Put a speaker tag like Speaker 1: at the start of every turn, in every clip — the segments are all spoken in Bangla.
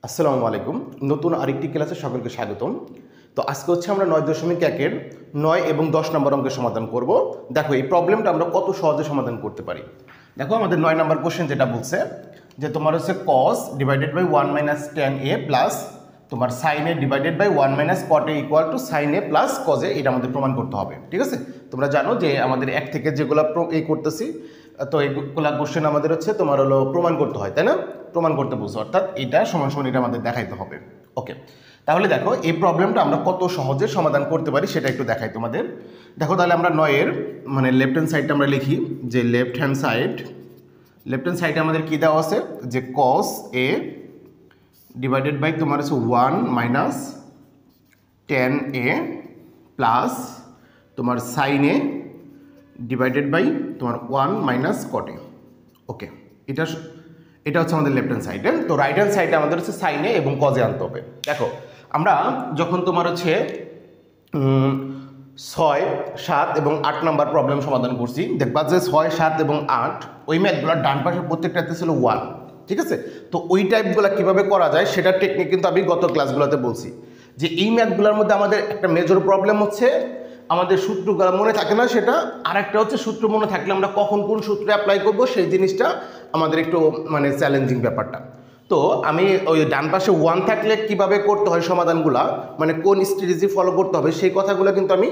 Speaker 1: আসসালামু আলাইকুম। নতুন আরেকটি ক্লাসে সকলকে স্বাগতম। তো আজকে হচ্ছে আমরা 9.1-এর 9 এবং 10 নম্বর অঙ্কের সমাধান করব। দেখো এই প্রবলেমটা আমরা কত সহজে সমাধান করতে পারি। দেখো আমাদের 9 নম্বর কোশ্চেন যেটা বলছে যে তোমার হচ্ছে cos divided by 1 minus tan a plus তোমার sin a divided by 1 minus cot a equal to sin a plus cos a, এটা আমাদের প্রমাণ করতে হবে। ঠিক আছে, তোমরা জানো যে আমাদের এক থেকে যেগুলো এই করতেছি, তো এইগুলা কোশ্চেন আমাদের হচ্ছে তোমার হলো প্রমাণ করতে হয়, তাই না? প্রমাণ করতে বলছো, অর্থাৎ এটা সমান সমান এটা আমাদের দেখাইতে হবে। ওকে, তাহলে দেখো এই প্রবলেমটা আমরা কত সহজে সমাধান করতে পারি সেটা একটু দেখাই তোমাদের। দেখো তাহলে আমরা 9-এর মানে লেফট হ্যান্ড সাইডটা আমরা লিখি যে লেফট হ্যান্ড সাইডে আমাদের কি দেওয়া আছে যে cos a ডিভাইডেড বাই তোমার হচ্ছে 1 মাইনাস tan a প্লাস তোমার sin a ডিভাইডেড বাই তোমার 1 মাইনাস cot a। ওকে, এটা হচ্ছে আমাদের লেফট হ্যান্ড সাইডে। তো রাইট হ্যান্ড সাইডে আমাদের হচ্ছে sin a এবং cos a আনতে হবে। দেখো আমরা যখন তোমার হচ্ছে 6, 7 এবং 8 নাম্বার প্রবলেম সমাধান করছি, দেখবা যে 6, 7 এবং 8 ওই ম্যাথগুলোর ডান পাশে প্রত্যেকটাতে ছিল 1। ঠিক আছে, তো ওই টাইপগুলো কীভাবে করা যায় সেটার টেকনিক কিন্তু আমি গত ক্লাসগুলোতে বলছি যে এই ম্যাথগুলোর মধ্যে আমাদের একটা মেজর প্রবলেম হচ্ছে আমাদের সূত্রগুলো মনে থাকে না, সেটা আর একটা হচ্ছে সূত্র মনে থাকলে আমরা কখন কোন সূত্রে অ্যাপ্লাই করব সেই জিনিসটা আমাদের একটু মানে চ্যালেঞ্জিং ব্যাপারটা। তো আমি ওই ডান পাশে 1 থাকলে কিভাবে করতে হয় সমাধানগুলা, মানে কোন স্ট্র্যাটেজি ফলো করতে হবে সেই কথাগুলো কিন্তু আমি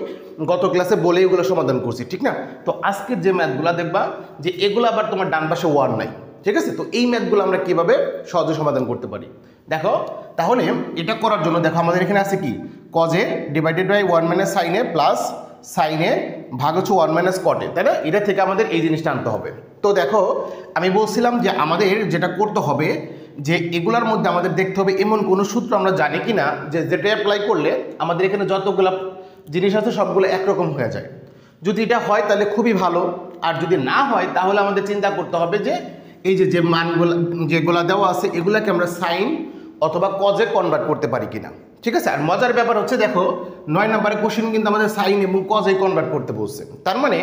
Speaker 1: গত ক্লাসে বলে এগুলো সমাধান করছি, ঠিক না? তো আজকের যে ম্যাথগুলো দেখবা যে এগুলো আবার তোমার ডান পাশে 1 নাই। ঠিক আছে, তো এই ম্যাথগুলো আমরা কিভাবে সহজে সমাধান করতে পারি দেখো। তাহলে এটা করার জন্য দেখো আমাদের এখানে আছে কি cos a divided by 1 minus sin a plus sin a ভাগ হচ্ছে 1 মাইনাস cot a, তাই না? এটা থেকে আমাদের এই জিনিসটা আনতে হবে। তো দেখো আমি বলছিলাম যে আমাদের যেটা করতে হবে যে এগুলার মধ্যে আমাদের দেখতে হবে এমন কোনো সূত্র আমরা জানি কি না যে যেটা অ্যাপ্লাই করলে আমাদের এখানে যতগুলো জিনিস আছে সবগুলো একরকম হয়ে যায়। যদি এটা হয় তাহলে খুবই ভালো, আর যদি না হয় তাহলে আমাদের চিন্তা করতে হবে যে এই যে মানগুলো যেগুলো দেওয়া আছে এগুলাকে আমরা সাইন অথবা কজে কনভার্ট করতে পারি কিনা। ঠিক আছে, আর মজার ব্যাপার হচ্ছে দেখো 9 নম্বরের কোশ্চেন কিন্তু আমাদের সাইন এবং কজে কনভার্ট করতে বলছে, তার মানে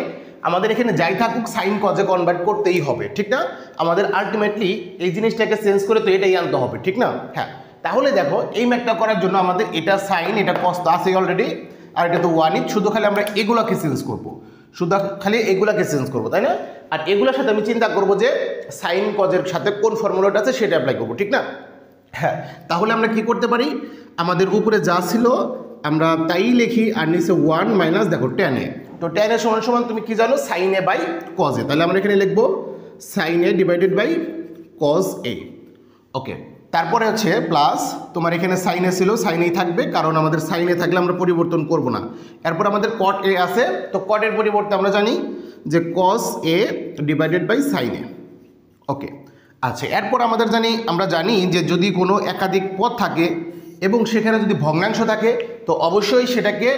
Speaker 1: আমাদের এখানে যাই থাকুক সাইন কজে কনভার্ট করতেই হবে, ঠিক না? আমাদের আলটিমেটলি এই জিনিসটাকে চেঞ্জ করে তো এটাই আনতে হবে, ঠিক না? হ্যাঁ, তাহলে দেখো এই ম্যাথটা করার জন্য আমাদের এটা সাইন এটা কজ তো আছে অলরেডি, আর এটা তো 1ই, শুধু খালি আমরা এগুলোকে চেঞ্জ করবো, শুধু খালি এগুলাকে চেঞ্জ করবো, তাই না? আর এগুলোর সাথে আমি চিন্তা করবো যে সাইন কজের সাথে কোন ফর্মুলাটা আছে সেটা অ্যাপ্লাই করবো, ঠিক না? হ্যাঁ, তাহলে আমরা কি করতে পারি, আমাদের উপরে যা ছিল আমরা তাই লিখি, আর নিচে 1 মাইনাস দেখো tan a। তো tan a সমান সমান তুমি কি জানো sin a by cos a, তাহলে আমরা এখানে লিখবো sin a divided by cos a। Okay, তারপরে হচ্ছে প্লাস তোমার এখানে sin a ছিল, sin a থাকবে কারণ আমাদের sin a থাকলে আমরা পরিবর্তন করব না। এরপর আমাদের cot a আছে, তো cot এর পরিবর্তে আমরা জানি যে cos a divided by sin a। Okay, আচ্ছা, এরপর আমরা জানি যে যদি কোনো একাধিক পদ থাকে এবং সেখানে যদি ভগ্নাংশ থাকে তো অবশ্যই সেটাকে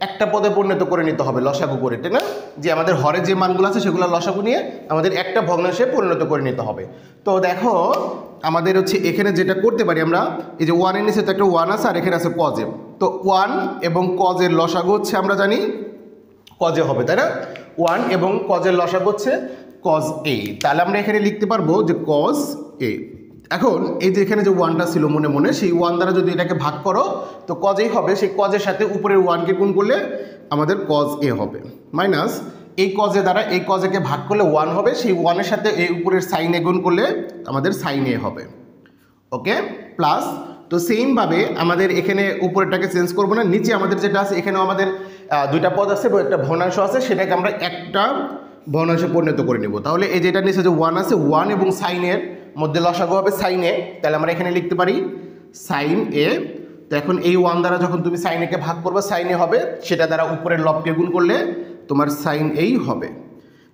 Speaker 1: একটা পদে পরিণত করে নিতে হবে লসাগু করে, তাই না? যে আমাদের হরে যে মানগুলো আছে সেগুলো লসাগু নিয়ে আমাদের একটা ভগ্নাংশে পরিণত করে নিতে হবে। তো দেখো আমাদের হচ্ছে এখানে যেটা করতে পারি আমরা, এই যে 1 এর নিচে তো একটা 1 আছে আর এখানে আছে cos a, তো 1 এবং cos এর লসাগু হচ্ছে আমরা জানি cos a হবে, তাই না? 1 এবং cos এর লসাগু হচ্ছে cos a, তাহলে আমরা এখানে লিখতে পারবো যে cos a। এখন এই যে এখানে যে 1টা ছিল মনে মনে, সেই 1 দ্বারা যদি এটাকে ভাগ করো তো cos a হবে, সেই cos এর সাথে উপরের 1কে গুণ করলে আমাদের cos a হবে, মাইনাস এই cos a দ্বারা এই cos a কে ভাগ করলে 1 হবে, সেই 1 এর সাথে এই উপরের sin a গুণ করলে আমাদের sin a হবে। ওকে, প্লাস তো সেমভাবে আমাদের এখানে উপরেরটাকে চেঞ্জ করবো না, নিচে আমাদের যেটা আছে এখানেও আমাদের দুইটা পদ আছে এবং একটা ভগ্নাংশ আছে, সেটাকে আমরা একটা ভগ্নাংশে পরিণত করে নেব। তাহলে এই যেটা নিচে যে 1 আছে, 1 এবং sin এর মধ্যে লসাগু হবে sin a, তাহলে আমরা এখানে লিখতে পারি sin a। তো এখন এই 1 দ্বারা যখন তুমি sin a কে ভাগ করবে sin a হবে, সেটা দ্বারা উপরের লবকে গুণ করলে তোমার sin a হবে।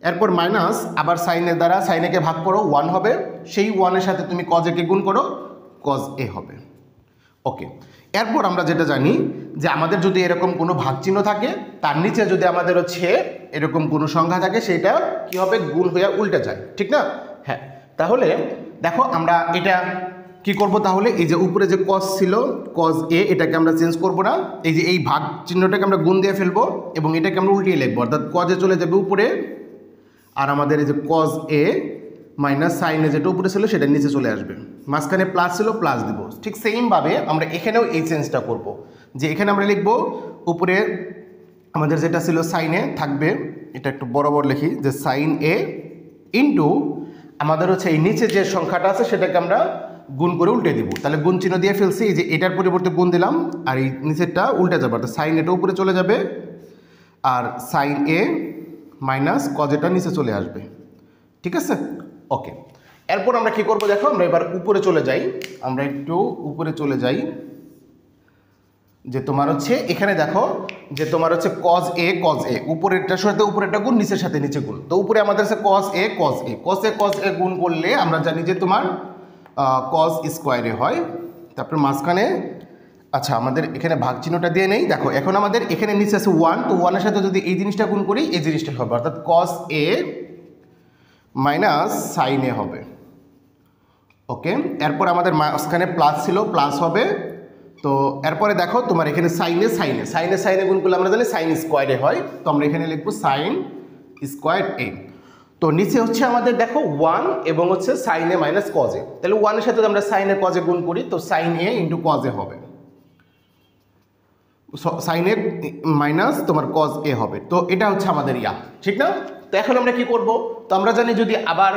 Speaker 1: এরপর মাইনাস আবার sin a দ্বারা sin a কে ভাগ করো 1 হবে, সেই 1 এর সাথে তুমি cos a কে গুণ করো cos a হবে। ওকে, এরপর আমরা যেটা জানি যে আমাদের যদি এরকম কোনো ভাগ চিহ্ন থাকে তার নিচে যদি আমাদের হচ্ছে এরকম কোনো সংখ্যা থাকে সেটা কি হবে, গুণ হয়ে উল্টে যায়, ঠিক না? হ্যাঁ, তাহলে দেখো আমরা এটা কি করব, তাহলে এই যে উপরে যে cos ছিল cos a এটাকে আমরা চেঞ্জ করব না, এই যে এই ভাগ চিহ্নটাকে আমরা গুণ দিয়ে ফেলবো এবং এটাকে আমরা উল্টিয়ে লিখবো, অর্থাৎ cos a চলে যাবে উপরে আর আমাদের এই যে cos a মাইনাস সাইন এ যেটা উপরে ছিল সেটা নিচে চলে আসবে, মাঝখানে প্লাস ছিল প্লাস দিব। ঠিক সেমভাবে আমরা এখানেও এই চেঞ্জটা করব, যে এখানে আমরা লিখব উপরে আমাদের যেটা ছিল সাইন এ থাকবে, এটা একটু বরাবর লিখি, যে সাইন এ ইন্টু আমাদের হচ্ছে এই নিচে যে সংখ্যাটা আছে সেটাকে আমরা গুণ করে উল্টে দিব। তাহলে গুণ চিহ্ন দিয়ে ফেলছি, এই যে এটার পরিবর্তে গুণ দিলাম আর এই নিচেরটা উল্টে যাবে, অর্থাৎ সাইন এটা উপরে চলে যাবে আর সাইন এ মাইনাস কজ এটা নিচে চলে আসবে। ঠিক আছে, ওকে। এরপর আমরা কি করব দেখো, আমরা এবার উপরে চলে যাই, আমরা একটু উপরে চলে যাই, যে তোমার হচ্ছে এখানে দেখো যে তোমার হচ্ছে কজ এ উপরেরটার সাথে উপরেরটা গুণ, নিচের সাথে নিচে গুণ। তো উপরে আমাদের আছে কজ এ গুণ করলে আমরা জানি যে তোমার কজ স্কোয়ারে হয়। তারপর মাঝখানে আচ্ছা আমাদের এখানে ভাগ চিহ্নটা দিয়ে নেই, দেখো এখন আমাদের এখানে নিচে আছে 1, তো 1-এর সাথে যদি এই জিনিসটা গুণ করি এই জিনিসটা হবে, অর্থাৎ কজ এ মাইনাস সাইন এ হবে। ওকে, এরপর আমাদের মাঝখানে প্লাস ছিল, প্লাস হবে। তো এরপরে দেখো তোমার এখানে সাইনে গুণ করলে আমরা জানি সাইন স্কোয়ারে হয়, তো আমরা এখানে লিখবো সাইন স্কোয়ার এ। তো নিচে হচ্ছে আমাদের দেখো 1 এবং হচ্ছে sine A minus cos A, তাহলে 1-এর সাথে আমরা সাইন এ কজ এ গুণ করি, তো sine A into cos A হবে, সাইন এ মাইনাস তোমার কজ এ হবে। তো এটা হচ্ছে আমাদের ঠিক না? তো এখন আমরা কি করব, তো আমরা জানি যদি আবার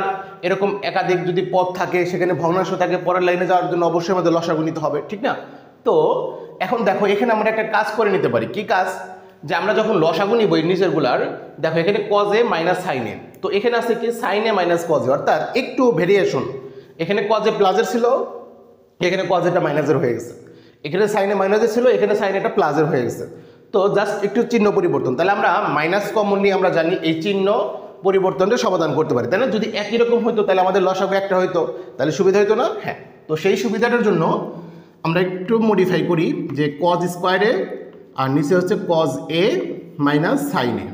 Speaker 1: এরকম একাধিক যদি পদ থাকে, সেখানে ভগ্নাংশ থাকে, পরের লাইনে যাওয়ার জন্য অবশ্যই আমাদের লসাগু নিতে হবে, ঠিক না? তো এখন দেখো এখানে আমরা একটা কাজ করে নিতে পারি, কি কাজ, যে আমরা যখন লসাগু নিব এই নিচেরগুলার, দেখো এখানে cos A minus sine A, তো এখানে আছে কি sine A minus cos A, অর্থাৎ একটু ভেরিয়েশন, এখানে কজ এ প্লাসের ছিল, এখানে কজ এটা মাইনাসের হয়ে গেছে, এখানে সাইনে মাইনাসের ছিল, এখানে সাইন এটা প্লাসের হয়ে গেছে। তো জাস্ট একটু চিহ্ন পরিবর্তন, তাহলে আমরা মাইনাস কমন নিয়ে আমরা জানি এই চিহ্ন পরিবর্তনটা সমাধান করতে পারি, তাই না? যদি একই রকম হইতো তাহলে আমাদের লসাগু একটা হইতো, তাহলে সুবিধা হইতো না? হ্যাঁ। তো সেই সুবিধাটার জন্য আমরা একটু মডিফাই করি, যে কজ স্কোয়ারে আর নিচে হচ্ছে কজ এ মাইনাস সাইন এ।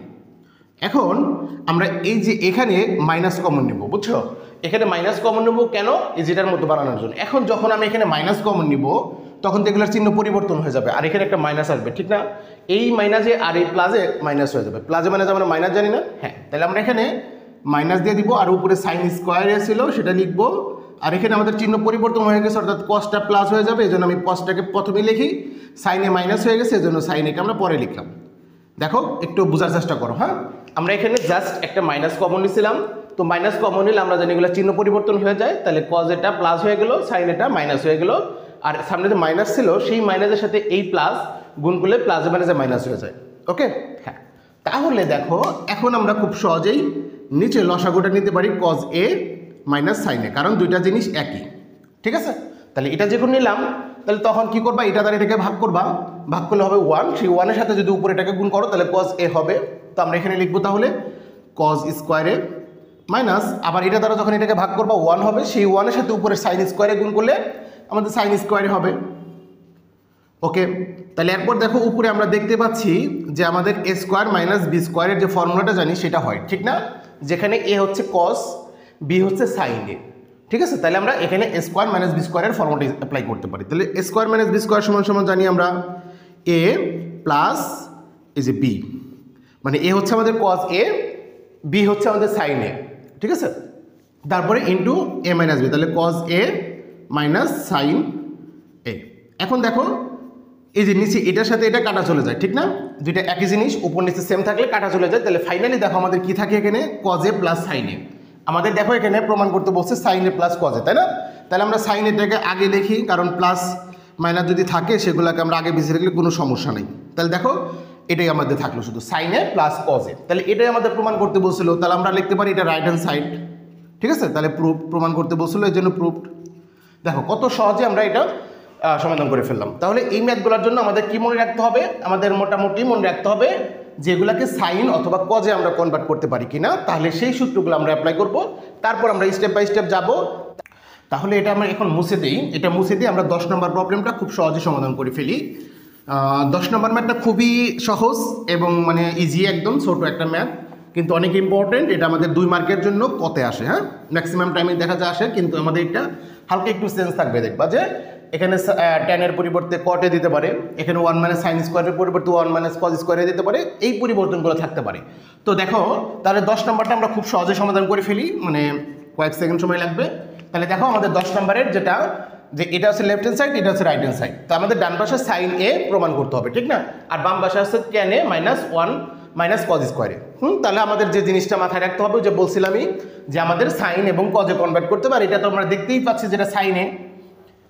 Speaker 1: এখন আমরা এই যে এখানে মাইনাস কমন নেব, বুঝছো? এখানে মাইনাস কমন নেব কেন, এই যেটার মতো বানানোর জন্য। এখন যখন আমি এখানে মাইনাস কমন নিব তখন তো এগুলোর চিহ্ন পরিবর্তন হয়ে যাবে, আর এখানে একটা মাইনাস আসবে, ঠিক না? এই মাইনাসে আর এই প্লাসে মাইনাস হয়ে যাবে, প্লাসে মাইনাস আমরা মাইনাস জানি না, হ্যাঁ। তাহলে আমরা এখানে মাইনাস দিয়ে দিব, আর উপরে সাইন স্কোয়ারে ছিল সেটা লিখবো, আর এখানে আমাদের চিহ্ন পরিবর্তন হয়ে গেছে, অর্থাৎ কসটা প্লাস হয়ে যাবে, এই জন্য আমি কসটাকে প্রথমে লিখি, সাইনে মাইনাস হয়ে গেছে এই জন্য সাইনেকে আমরা পরে লিখলাম। দেখো একটু বোঝার চেষ্টা করো, হ্যাঁ। আমরা এখানে জাস্ট একটা মাইনাস কমন নিয়েছিলাম, তো মাইনাস কমন নিলে আমরা জানি এগুলো চিহ্ন পরিবর্তন হয়ে যায়, তাহলে কজ এটা প্লাস হয়ে গেল, সাইন এটা মাইনাস হয়ে গেল, আর সামনে যে মাইনাস ছিল সেই মাইনাসের সাথে এই প্লাস গুণ করলে প্লাসে মাইনাসে মাইনাস হয়ে যায়। ওকে, হ্যাঁ। তাহলে দেখো এখন আমরা খুব সহজেই নিচে লসাগুটা নিতে পারি কজ এ মাইনাস সাইন এ, কারণ দুইটা জিনিস একই, ঠিক আছে? তাহলে এটা যখন নিলাম তাহলে তখন কি করবা, এটা দ্বারা এটাকে ভাগ করবা, ভাগ করলে হবে 1, সেই 1-এর সাথে যদি উপরে এটাকে গুণ করো তাহলে কজ এ হবে। তো আমরা এখানে লিখবো তাহলে কজ স্কোয়ারে মাইনাস, আবার এটা দ্বারা যখন এটাকে ভাগ করবা 1 হবে, সেই 1-এর সাথে উপরে সাইন স্কোয়ারে গুণ করলে আমাদের সাইন স্কোয়ারে হবে। ওকে, তাহলে এরপর দেখো উপরে আমরা দেখতে পাচ্ছি যে আমাদের এ স্কোয়ার মাইনাস বি স্কোয়ারের যে ফর্মুলাটা জানি সেটা হয়, ঠিক না? যেখানে এ হচ্ছে কস, বি হচ্ছে সাইন এ, ঠিক আছে? তাহলে আমরা এখানে এ স্কোয়ার মাইনাস বি স্কোয়ারের ফর্মুলাটা অ্যাপ্লাই করতে পারি। তাহলে এ স্কোয়ার মাইনাস বি স্কোয়ার সমান সমান জানি আমরা এ প্লাস এই যে বি, মানে এ হচ্ছে আমাদের কস এ, বি হচ্ছে আমাদের সাইন এ, ঠিক আছে? তারপরে ইন্টু এ মাইনাস বি, তাহলে কস এ মাইনাস সাইন এ। এখন দেখো এই যে নিচে এটার সাথে এটা কাটা চলে যায়, ঠিক না? দুইটা একই জিনিস, উপর নিচে সেম থাকলে কাটা চলে যায়, তাহলে ফাইনালি দেখো আমাদের কি থাকে এখানে cos A plus sine A. আমাদের দেখো এখানে প্রমাণ করতে বলছে sine A plus cos A, তাই না? তাহলে আমরা সাইন এটাকে আগে লিখি, কারণ প্লাস মাইনাস যদি থাকে সেগুলোকে আমরা আগে বেশি রাখলে কোনো সমস্যা নেই। তাহলে দেখো এটাই আমাদের থাকলো শুধু sine A plus cos A, তাহলে এটাই আমাদের প্রমাণ করতে বলছিল, তাহলে আমরা লিখতে পারি এটা রাইট হ্যান্ড সাইড, ঠিক আছে? তাহলে প্রমাণ করতে বলছিল, এই জন্য প্রুফড। দেখো কত সহজে আমরা এটা সমাধান করে ফেললাম। তাহলে এই ম্যাথগুলোর জন্য আমাদের কি মনে রাখতে হবে, আমাদের মোটামুটি মনে রাখতে হবে যেগুলোকে সাইন অথবা কজে আমরা কনভার্ট করতে পারি কিনা, তাহলে সেই সূত্রগুলো আমরা অ্যাপ্লাই করব, তারপর আমরা স্টেপ বাই স্টেপ যাব। তাহলে এটা আমরা এখন মুছে দিই, এটা মুছে দিয়ে আমরা 10 নম্বর প্রবলেমটা খুব সহজে সমাধান করে ফেলি। 10 নম্বর ম্যাথটা খুবই সহজ এবং মানে ইজি, একদম ছোট একটা ম্যাথ, কিন্তু অনেক ইম্পর্টেন্ট। এটা আমাদের 2 মার্কের জন্য কতে আসে, হ্যাঁ, ম্যাক্সিমাম টাইমে দেখা যায় আসে, কিন্তু আমাদের এটা হালকা একটু সেন্স থাকবে, দেখবা যে এখানে ট্যানের পরিবর্তে কটে দিতে পারে, এখানে 1 মাইনাস সাইন স্কোয়ারের পরিবর্তে 1 মাইনাস কজ স্কোয়ারে দিতে পারে, এই পরিবর্তনগুলো থাকতে পারে। তো দেখো তাহলে 10 নম্বরটা আমরা খুব সহজে সমাধান করে ফেলি, মানে কয়েক সেকেন্ড সময় লাগবে। তাহলে দেখো আমাদের 10 নম্বরের যেটা, যে এটা হচ্ছে লেফট হ্যান্ড সাইড, এটা হচ্ছে রাইট হ্যান্ড সাইড। তো আমাদের ডান পাশে সাইন এ প্রমাণ করতে হবে, ঠিক না? আর বাম পাশে হচ্ছে tan A minus 1 minus cause স্কোয়ারে। তাহলে আমাদের যে জিনিসটা মাথায় রাখতে হবে, যে বলছিলামই যে আমাদের সাইন এবং কজে কনভার্ট করতে পারে। এটা তো আমরা দেখতেই পাচ্ছি যেটা সাইনে,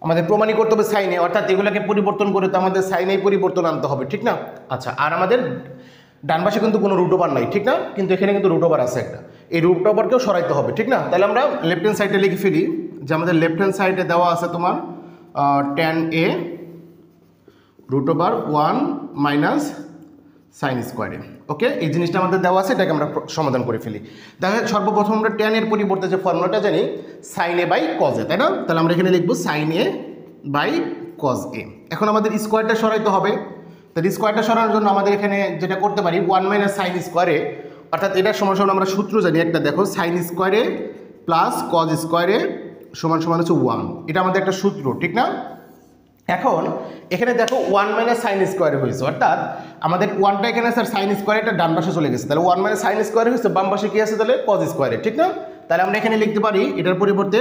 Speaker 1: আমাদের প্রমাণই করতে হবে সাইনে, অর্থাৎ এগুলোকে পরিবর্তন করে তো আমাদের সাইনেই পরিবর্তন আনতে হবে, ঠিক না? আচ্ছা, আর আমাদের ডান পাশে কিন্তু কোনো রুট ওভার নাই, ঠিক না? কিন্তু এখানে কিন্তু রুট ওভার আছে একটা, এই রুট ওভারকেও সরাইতে হবে, ঠিক না? তাহলে আমরা লেফট হ্যান্ড সাইডে লিখে ফেলি যে আমাদের লেফট হ্যান্ড সাইডে দেওয়া আছে তোমার tan A root over 1 minus sine স্কোয়ারে। ওকে, এই জিনিসটা আমাদের দেওয়া আছে, এটাকে আমরা সমাধান করে ফেলি। তাহলে সর্বপ্রথম আমরা ট্যান এর পরিবর্তে যে ফর্মুলাটা জানি sine A by cos A, তাই না? তাহলে আমরা এখানে লিখবো sine A by cos A. এখন আমাদের স্কোয়ারটা সরাইতে হবে। তাহলে স্কোয়ারটা সরানোর জন্য আমাদের এখানে যেটা করতে পারি 1 মাইনাস সাইন স্কোয়ারে, অর্থাৎ এটার সমান সমান আমরা সূত্র জানি একটা, দেখো সাইন স্কোয়ারে প্লাস কজ স্কোয়ারে সমান সমান হচ্ছে 1, এটা আমাদের একটা সূত্র, ঠিক না? এখন এখানে দেখো 1 মাইনাস সাইন স্কোয়ারে হয়েছে, অর্থাৎ আমাদের 1টা এখানে স্যার সাইন স্কোয়ারে, এটা ডান পাশে চলে গেছে। তাহলে 1 মাইনাস সাইন স্কোয়ারে হয়েছে, বাম পাশে কি আছে তাহলে কজ স্কোয়ারে, ঠিক না? তাহলে আমরা এখানে লিখতে পারি এটার পরিবর্তে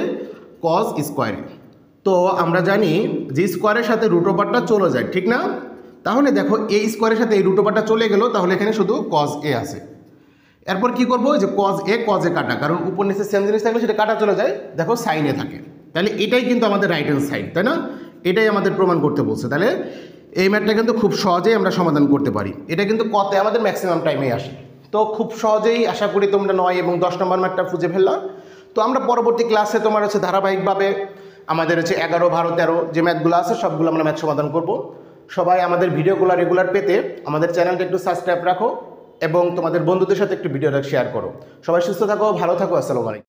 Speaker 1: কজ স্কোয়ারে। তো আমরা জানি যে স্কোয়ারের সাথে রুট ওভারটা চলে যায়, ঠিক না? তাহলে দেখো এই স্কোয়ারের সাথে এই রুট ওভারটা চলে গেল, তাহলে এখানে শুধু কজ এ আছে। এরপর কি করবো, যে কজ এ কাটা, কারণ উপর নিচে সেম জিনিস থাকলে সেটা কাটা চলে যায়, দেখো সাইনে থাকে। তাহলে এটাই কিন্তু আমাদের রাইট হ্যান্ড সাইড, তাই না? এটাই আমাদের প্রমাণ করতে বলছে। তাহলে এই ম্যাথটা কিন্তু খুব সহজেই আমরা সমাধান করতে পারি। এটা কিন্তু কতে আমাদের ম্যাক্সিমাম টাইমেই আসে। তো খুব সহজেই আশা করি তোমরা 9 এবং 10 নম্বর ম্যাথটা খুঁজে ফেললাম। তো আমরা পরবর্তী ক্লাসে তোমার হচ্ছে ধারাবাহিকভাবে আমাদের হচ্ছে 11, 12, 13 যে ম্যাথগুলো আছে সবগুলো আমরা ম্যাথ সমাধান করব। সবাই আমাদের ভিডিওগুলো রেগুলার পেতে আমাদের চ্যানেলটা একটু সাবস্ক্রাইব রাখো এবং তোমাদের বন্ধুদের সাথে একটু ভিডিওটা শেয়ার করো। সবাই সুস্থ থাকো, ভালো থাকো, আসসালামু আলাইকুম।